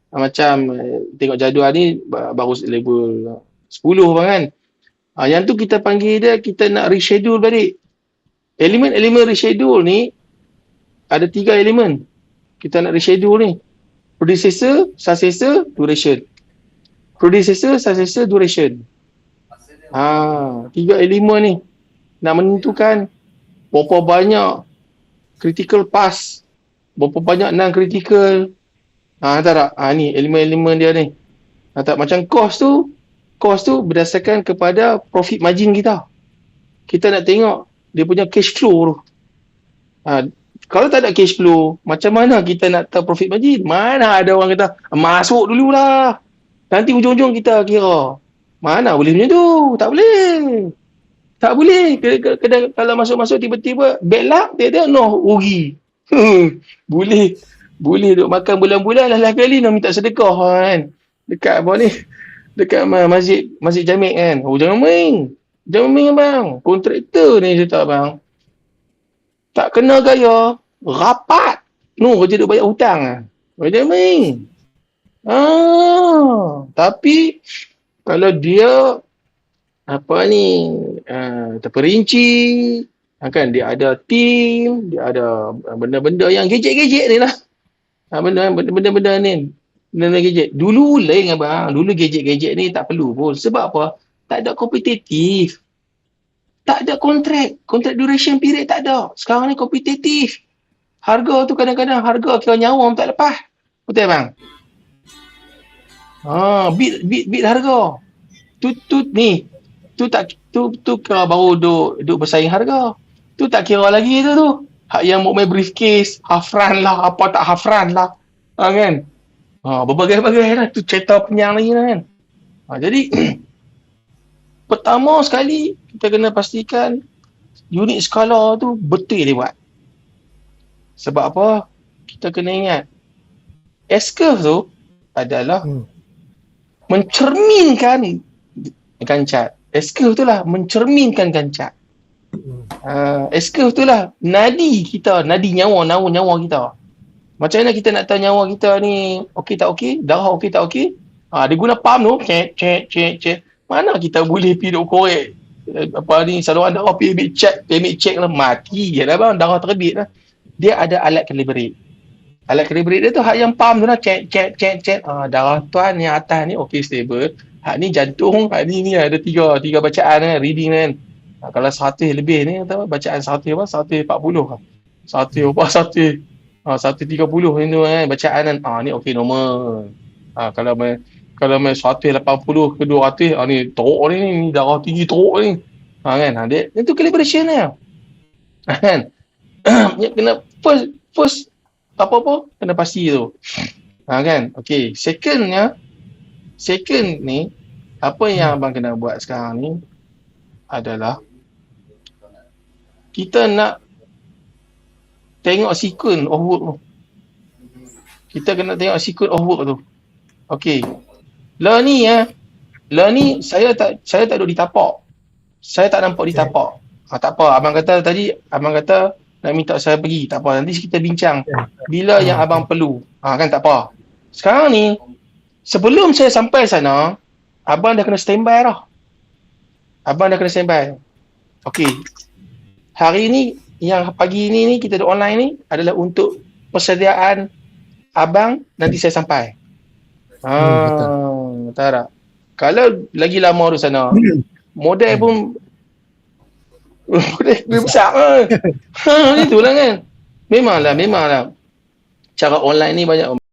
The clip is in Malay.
Macam tengok jadual ni baru level 10 bang kan. Yang tu kita panggil dia, kita nak reschedule balik. Elemen-elemen reschedule ni ada 3 elemen. Kita nak reschedule ni. Predecessor, successor, duration. Predecessor, successor, duration. 3 elemen ni nak menentukan berapa banyak critical path, berapa banyak non-critical. Tak tak? Ni elemen-elemen dia ni. Tak macam cost tu berdasarkan kepada profit margin kita. Kita nak tengok dia punya cash flow tu. Kalau tak ada cash flow, macam mana kita nak tahu profit margin? Mana ada orang kata, masuk dululah. Nanti ujung-ujung kita kira. Mana boleh macam tu? Tak boleh. Tak boleh. Kalau masuk-masuk tiba-tiba, bad luck, dia no rugi. Boleh duk makan bulan-bulan, lah kali nak minta sedekah kan. Dekat apa ni? Dekat masjid Jamik kan. Jangan main. Jangan main bang. Kontraktor ni cerita bang. Tak kena gaya. Rapat. Kerja duk bayar hutang lah. Jangan main. Tapi kalau dia terperinci, kan dia ada team, dia ada benda-benda yang gadget-gadget ni lah. Benda-benda ni. Benda gadget. Dulu lain abang. Dulu gadget-gadget ni tak perlu pun. Sebab apa? Tak ada kompetitif. Tak ada kontrak. Kontrak duration period tak ada. Sekarang ni kompetitif. Harga tu kadang-kadang harga kira nyawa tak lepas. Betul bang? Bid harga. Tu kira baru duk bersaing harga. Tu tak kira lagi tu. Hak yang mau main briefcase, half run lah, apa tak half run lah. Kan? Berbagai-bagai lah. Tu cerita penyang lagi lah kan. Jadi pertama sekali kita kena pastikan unit skala tu betul dia buat. Sebab apa? Kita kena ingat S-curve tu adalah mencerminkan gancat. S-curve tu lah mencerminkan gancat. S-curve tu lah nadi kita, nadi nyawa kita. Macam mana kita nak tahu nyawa kita ni okey tak okey, darah okey tak okey? Dia guna pump tu, cek. Mana kita boleh pergi duk korek saluran darah pergi ambil check lah, mati je lah bang, darah terbit lah. Dia ada alat calibrate. Alat calibrate dia tu hak yang pump tu lah, cek. Darah tuan yang atas ni okey stable. Hak ni jantung, hak ni ada tiga bacaan kan, reading kan. Kalau 100 lebih ni bacaan 100 apa? 140 kan. 130 ni tu kan bacaan kan. Ni okey normal. Kalau main 180 ke 200, ni teruk ni darah tinggi teruk ni. Kan. Dia itu calibration dia. Kan. Kena first apa-apa kena pasti tu. Kan. Okey, second ni apa yang abang kena buat sekarang ni adalah kita nak tengok sequence of work tu. Kita kena tengok sequence of work tu. Okey. Lah ni saya tak duduk di tapak. Saya tak nampak di tapak. Tak apa, abang kata nak minta saya pergi. Tak apa, nanti kita bincang bila yang abang perlu. Kan tak apa. Sekarang ni sebelum saya sampai sana, abang dah kena standby dah. Okey. Hari ni yang pagi ni kita ada online ni adalah untuk persediaan abang nanti saya sampai. Tak. Kalau lagi lama di sana, model pun model besar kan. Itulah kan. Memanglah. Cara online ni banyak